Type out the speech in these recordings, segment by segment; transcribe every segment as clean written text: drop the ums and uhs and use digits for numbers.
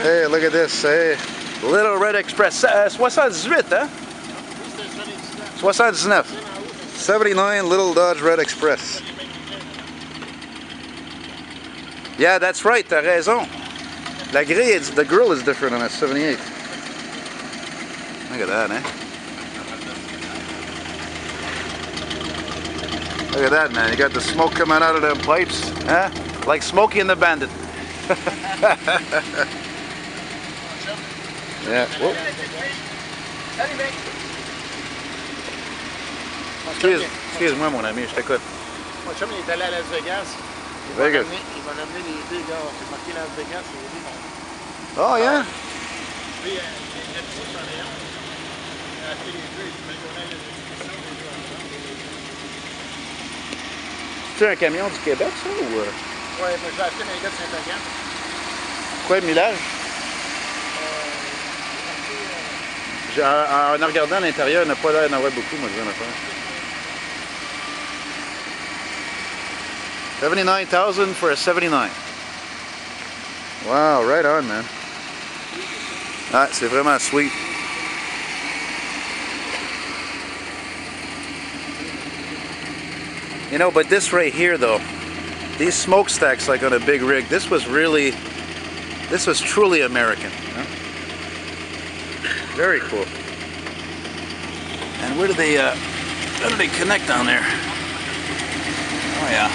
Hey, look at this. Hey, Little Red Express. 78, hein? 79. 79 Little Dodge Red Express. Yeah, that's right. T'as raison. La grille, the grill is different on a 78. Look at that, eh? Look at that, man. You got the smoke coming out of them pipes, huh? Like Smokey and the Bandit. Yeah. Whoa. Excuse-moi, mon ami, je t'écoute. Mon chum, il est allé à Las Vegas. Il va amener les deux gars. C'est marqué Las Vegas. Oh, yeah? Lui, il a acheté les deux. C'est un camion du Québec, ça, ou? Ouais, mais je l'ai acheté dans les gars de Saint-Agent. Quoi le millage? En regardant à l'intérieur, il n'a pas l'air d'en avoir beaucoup, moi, je viens de faire. 79,000 for a 79. Wow, right on, man. Ah, c'est vraiment sweet. You know, but this right here, though, these smokestacks like on a big rig, this was truly American. Huh? Very cool. And where do they connect down there? Oh yeah.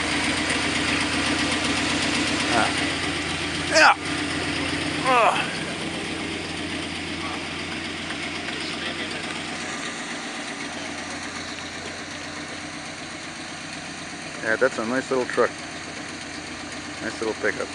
Yeah. Oh. Yeah, that's a nice little truck. Nice little pickup.